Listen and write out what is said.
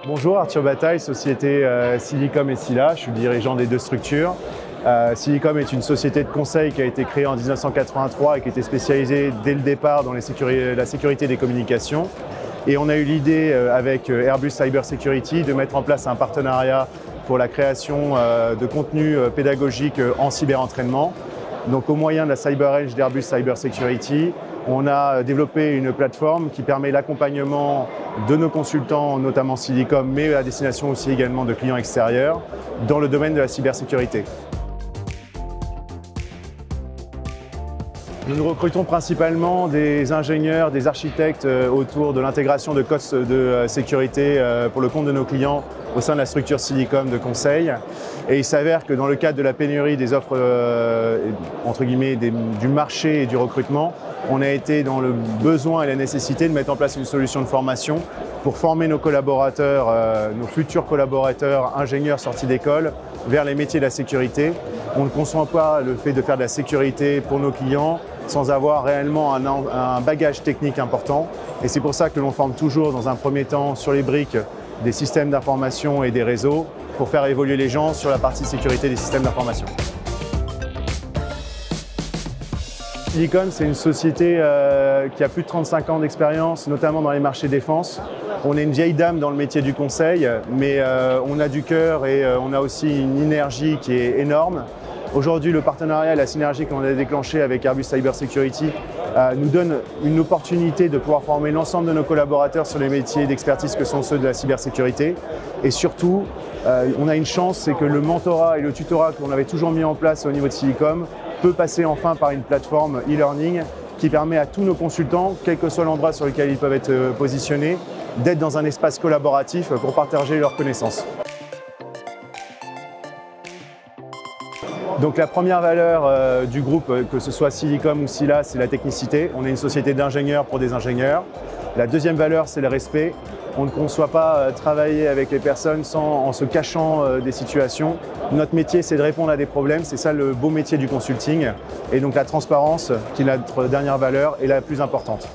Bonjour, Arthur Bataille, société Silicom et Sila. Je suis dirigeant des deux structures. Silicom est une société de conseil qui a été créée en 1983 et qui était spécialisée dès le départ dans la sécurité des communications. Et on a eu l'idée avec Airbus Cyber Security de mettre en place un partenariat pour la création de contenus pédagogiques en cyberentraînement. Donc au moyen de la Cyber Edge d'Airbus Cyber Security, on a développé une plateforme qui permet l'accompagnement de nos consultants, notamment Silicom, mais à destination aussi également de clients extérieurs, dans le domaine de la cybersécurité. Nous recrutons principalement des ingénieurs, des architectes autour de l'intégration de codes de sécurité pour le compte de nos clients au sein de la structure Silicom de conseil. Et il s'avère que dans le cadre de la pénurie des offres entre guillemets, du marché et du recrutement, on a été dans le besoin et la nécessité de mettre en place une solution de formation pour former nos collaborateurs, nos futurs collaborateurs ingénieurs sortis d'école vers les métiers de la sécurité. On ne conçoit pas le fait de faire de la sécurité pour nos clients sans avoir réellement un bagage technique important. Et c'est pour ça que l'on forme toujours dans un premier temps sur les briques des systèmes d'information et des réseaux pour faire évoluer les gens sur la partie sécurité des systèmes d'information. Silicom, c'est une société qui a plus de 35 ans d'expérience, notamment dans les marchés défense. On est une vieille dame dans le métier du conseil, mais on a du cœur et on a aussi une énergie qui est énorme. Aujourd'hui, le partenariat et la synergie que l'on a déclenché avec Airbus Cyber Security nous donne une opportunité de pouvoir former l'ensemble de nos collaborateurs sur les métiers d'expertise que sont ceux de la cybersécurité. Et surtout, on a une chance, c'est que le mentorat et le tutorat que l'on avait toujours mis en place au niveau de Silicom peut passer enfin par une plateforme e-learning qui permet à tous nos consultants, quel que soit l'endroit sur lequel ils peuvent être positionnés, d'être dans un espace collaboratif pour partager leurs connaissances. Donc la première valeur du groupe, que ce soit Silicom ou Sila, c'est la technicité. On est une société d'ingénieurs pour des ingénieurs. La deuxième valeur, c'est le respect. On ne conçoit pas travailler avec les personnes en se cachant des situations. Notre métier, c'est de répondre à des problèmes. C'est ça le beau métier du consulting. Et donc la transparence, qui est notre dernière valeur, est la plus importante.